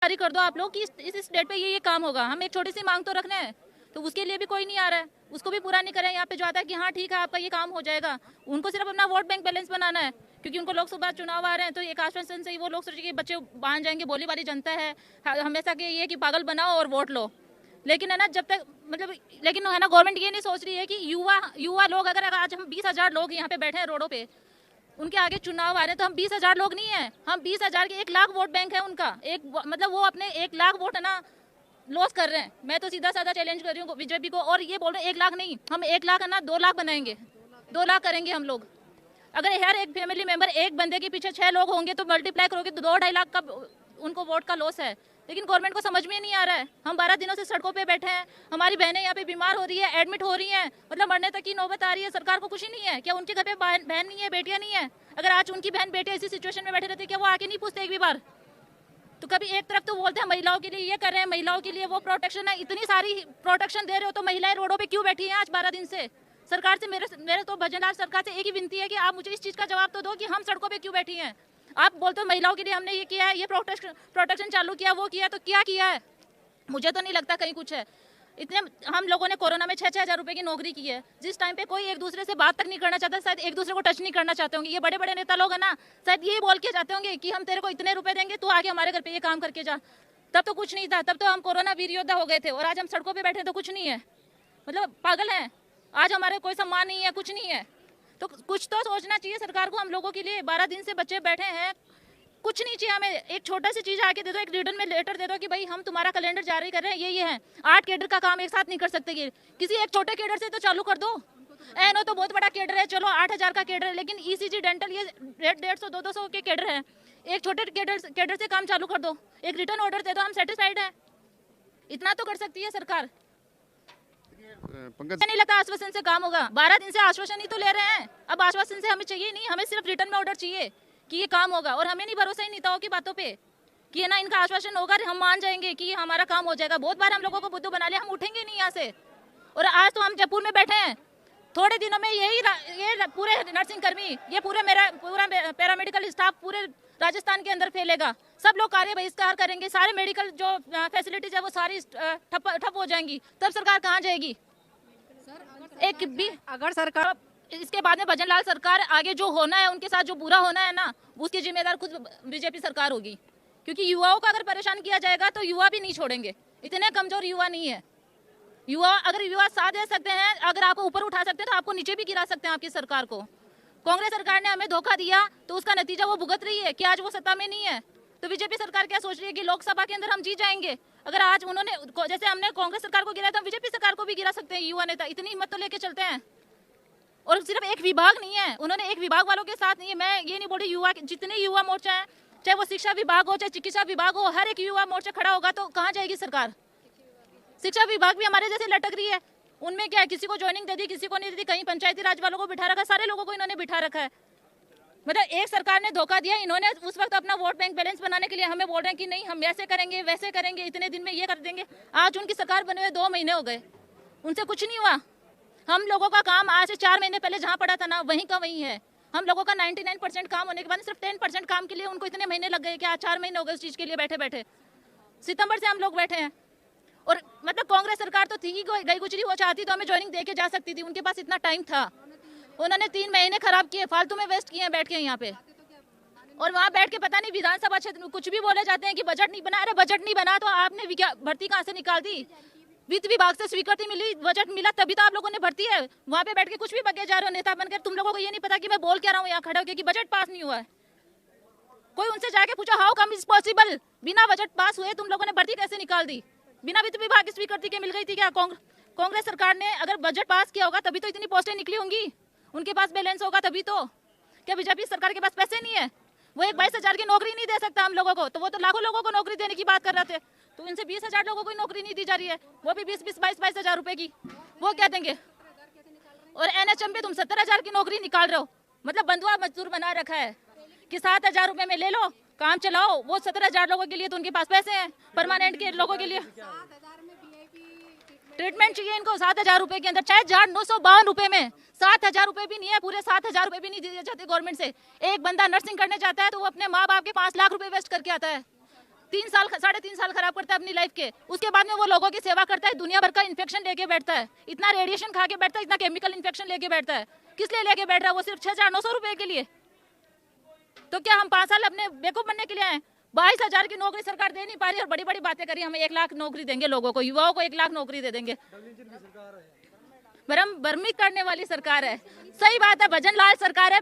जारी कर दो आप लोग कि इस डेट पे ये काम होगा। हम एक छोटी सी मांग तो रखने हैं, तो उसके लिए भी कोई नहीं आ रहा है, उसको भी पूरा नहीं करें। यहाँ पे जो आता है कि हाँ ठीक है आपका ये काम हो जाएगा, उनको सिर्फ अपना वोट बैंक बैलेंस बनाना है, क्योंकि उनको लोकसभा चुनाव आ रहे हैं। तो एक आश्वासन से ही वो लोग सोचे कि बच्चे मान जाएंगे, बोली वाली जनता है हमेशा के ये कि पागल बनाओ और वोट लो। लेकिन है ना, जब तक मतलब लेकिन है ना, गवर्नमेंट ये नहीं सोच रही है कि युवा लोग, अगर आज हम 20,000 लोग यहाँ पे बैठे हैं रोडों पे, उनके आगे चुनाव आ रहे हैं, तो हम 20,000 लोग नहीं है, हम 20,000 के 1 लाख वोट बैंक है उनका। मतलब वो अपने 1 लाख वोट है ना लॉस कर रहे हैं। मैं तो सीधा साधा चैलेंज कर रही हूँ बीजेपी को, और ये बोल रहे हैं 1 लाख नहीं, हम 1 लाख है ना 2 लाख बनाएंगे, 2 लाख करेंगे हम लोग। अगर हर एक फैमिली मेंबर, एक बंदे के पीछे 6 लोग होंगे तो मल्टीप्लाई करोगे तो 2-2.5 लाख का उनको वोट का लॉस है। लेकिन गवर्नमेंट को समझ में नहीं आ रहा है। हम 12 दिनों से सड़कों पे बैठे हैं, हमारी बहनें यहाँ पे बीमार हो रही है, एडमिट हो रही हैं, मतलब मरने तक की नौबत आ रही है। सरकार को कुछ ही नहीं है। क्या उनके घर पे बहन नहीं है, बेटियां नहीं है? अगर आज उनकी बहन बेटियां इसी सिचुएशन में बैठे रहते, क्या वो आके नहीं पूछते एक भी बार? तो कभी एक तरफ तो बोलते हैं महिलाओं के लिए ये कर रहे हैं, महिलाओं के लिए वो प्रोटेक्शन है, इतनी सारी प्रोटेक्शन दे रहे हो तो महिलाएं रोडों पे क्यों बैठी हैं आज 12 दिन से? सरकार से मेरे तो भजनलाल सरकार से एक ही विनती है कि आप मुझे इस चीज़ का जवाब तो दो कि हम सड़कों पे क्यों बैठी हैं। आप बोलते हो महिलाओं के लिए हमने ये किया है, ये प्रोटेक्शन चालू किया, वो किया, तो क्या किया है? मुझे तो नहीं लगता कहीं कुछ है। इतने हम लोगों ने कोरोना में 6-6 हज़ार रुपए की नौकरी की है, जिस टाइम पे कोई एक दूसरे से बात तक नहीं करना चाहता, शायद एक दूसरे को टच नहीं करना चाहते होंगे। ये बड़े बड़े नेता लोग हैं ना, शायद यही बोल के जाते होंगे कि हम तेरे को इतने रुपए देंगे, तू आगे हमारे घर पे ये काम करके जा। तब तो कुछ नहीं था, तब तो हम कोरोना वीर योद्धा हो गए थे, और आज हम सड़कों पे बैठे तो कुछ नहीं है। मतलब पागल हैं। आज हमारे कोई सम्मान नहीं है, कुछ नहीं है। तो कुछ तो सोचना चाहिए सरकार को हम लोगों के लिए। 12 दिन से बच्चे बैठे हैं, कुछ नहीं चाहिए हमें। एक छोटा सी चीज आके दे दो, एक रिटर्न में लेटर दे दो कि भाई हम तुम्हारा कैलेंडर जारी कर रहे हैं, ये है। 8 केडर का काम एक साथ नहीं कर सकते, किसी एक छोटे केडर से तो चालू कर दो। एनो तो बहुत बड़ा केडर है, चलो 8,000 का केडर है, लेकिन ईसीजी डेंटल ये 150-200 के केडर है। एक छोटे केडर से काम चालू कर दो, एक रिटर्न ऑर्डर दे दो, हम सेटिस्फाइड है। इतना तो कर सकती है सरकार। पंकज, नहीं लगता आश्वासन से काम होगा? 12 दिन से आश्वासन ही तो ले रहे हैं। अब आश्वासन से हमें चाहिए नहीं, हमें सिर्फ रिटर्न में ऑर्डर चाहिए कि ये काम होगा। और हमें नहीं भरोसा ही नेताओं की बातों पे कि है ना इनका आश्वासन होगा, हम मान जाएंगे कि हमारा काम हो जाएगा। बहुत बार हम लोगों को बुद्धू बना लिया, हम उठेंगे नहीं यहाँ से। और आज तो हम जयपुर में बैठे हैं, थोड़े दिनों में ये पूरे नर्सिंग कर्मी, ये पूरा पैरामेडिकल स्टाफ पूरे राजस्थान के अंदर फैलेगा। सब लोग कार्य बहिष्कार करेंगे, सारे मेडिकल जो फैसिलिटीज है वो सारी ठप हो जाएंगी। तब सरकार कहाँ जाएगी? एक भी अगर सरकार इसके बाद में भजनलाल सरकार आगे जो होना है, उनके साथ जो बुरा होना है ना, उसकी जिम्मेदार खुद बीजेपी सरकार होगी। क्योंकि युवाओं को अगर परेशान किया जाएगा तो युवा भी नहीं छोड़ेंगे। इतने कमजोर युवा नहीं है। अगर युवा साथ दे सकते हैं, अगर आपको ऊपर उठा सकते हैं तो आपको नीचे भी गिरा सकते हैं आपकी सरकार को। कांग्रेस सरकार ने हमें धोखा दिया तो उसका नतीजा वो भुगत रही है कि आज वो सत्ता में नहीं है। तो बीजेपी सरकार क्या सोच रही है कि लोकसभा के अंदर हम जीत जाएंगे? अगर आज उन्होंने, जैसे हमने कांग्रेस सरकार को गिराया, तो हम बीजेपी सरकार को भी गिरा सकते हैं। युवा नेता इतनी हिम्मत तो लेके चलते हैं। और सिर्फ एक विभाग नहीं है, उन्होंने एक विभाग वालों के साथ नहीं है। मैं ये नहीं बोल रही, युवा जितने युवा मोर्चा है, चाहे वो शिक्षा विभाग हो, चाहे चिकित्सा विभाग हो, हर एक युवा मोर्चा खड़ा होगा तो कहाँ जाएगी सरकार? शिक्षा विभाग भी हमारे जैसे लटक रही है। उनमें क्या है, किसी को ज्वाइनिंग दे दी, किसी को नहीं दे दी, कहीं पंचायती राज वालों को बिठा रखा, सारे लोगों को इन्होंने बिठा रखा है। मतलब एक सरकार ने धोखा दिया। इन्होंने उस वक्त अपना वोट बैंक बैलेंस बनाने के लिए हमें बोल रहे हैं कि नहीं हम ऐसे करेंगे, वैसे करेंगे, इतने दिन में ये कर देंगे। आज उनकी सरकार बने हुए 2 महीने हो गए, उनसे कुछ नहीं हुआ। हम लोगों का काम आज से 4 महीने पहले जहाँ पड़ा था ना, वहीं का वहीं है। हम लोगों का 99% काम होने के बाद सिर्फ 10% काम के लिए उनको इतने महीने लग गए कि आज 4 महीने हो गए इस चीज़ के लिए बैठे बैठे। सितंबर से हम लोग बैठे हैं। और मतलब कांग्रेस सरकार तो थी ही गई गुजरी, वो चाहती तो हमें ज्वाइनिंग दे के जा सकती थी, उनके पास इतना टाइम था। उन्होंने 3 महीने खराब किए, फालतू में वेस्ट किए बैठ के यहाँ पे। और वहाँ बैठ के पता नहीं विधानसभा क्षेत्र में कुछ भी बोले जाते हैं कि बजट नहीं बना। अरे बजट नहीं बना तो आपने भर्ती कहाँ से निकाल दी? वित्त विभाग से स्वीकृति मिली, बजट मिला, तभी तो आप लोगों ने भर्ती है। वहाँ पे बैठ के कुछ भी बगे जा रहे हो नेता बनकर। तुम लोगों को ये नहीं पता कि मैं बोल क्या रहा हूँ यहाँ खड़े होकर कि बजट पास नहीं हुआ है। कोई उनसे जाके पूछो हाउ कम इज पॉसिबल, बिना बजट पास हुए तुम लोगों ने भर्ती कैसे निकाल दी? बिना वित्त विभाग की स्वीकृति के मिल गई थी क्या? कांग्रेस सरकार ने अगर बजट पास किया होगा तभी तो इतनी पोस्टें निकली होंगी, उनके पास बैलेंस होगा तभी तो। क्या बीजेपी सरकार के पास पैसे नहीं है? वो एक 22,000 की नौकरी नहीं दे सकता हम लोगों को, तो वो तो लाखों लोगों को नौकरी देने की बात कर रहे थे। तो इनसे 20,000 लोगों को नौकरी नहीं दी जा रही है, वो भी 20-20, 22-22 हज़ार रुपए की। वो क्या देंगे? और एनएचएम पे तुम 70,000 की नौकरी निकाल रहे हो। मतलब बंधुआ मजदूर बना रखा है कि 7,000 रुपए में ले लो, काम चलाओ। वो 17,000 लोगों के लिए तो उनके पास पैसे हैं, परमानेंट के लोगों के लिए ट्रीटमेंट चाहिए इनको 7,000 रुपए के अंदर, चाहे 4,952 रुपए में। 7,000 रुपए भी नहीं है, पूरे 7,000 रुपए भी नहीं दिए जाते गवर्नमेंट से। एक बंदा नर्सिंग करने जाता है तो वो अपने माँ बाप के 5 लाख रुपए वेस्ट करके आता है। 3 साल 3.5 साल खराब करता है अपनी लाइफ के, उसके बाद में वो लोगों की सेवा करता है, दुनिया भर का इन्फेक्शन लेके बैठता है, इतना रेडिएशन खा के बैठता है, इतना केमिकल इन्फेक्शन लेके बैठता है। किस लिए लेके बैठ रहा है वो? सिर्फ 6,900 रुपए के लिए। तो क्या हम 5 साल अपने बेवकूफ बनने के लिए आए? 22,000 की नौकरी सरकार दे नहीं पा रही और बड़ी बड़ी बातें करी, हमें 1 लाख नौकरी देंगे लोगों को, युवाओं को 1 लाख नौकरी दे देंगे। भ्रमित करने वाली सरकार है। सही बात है, भजन लाल सरकार है।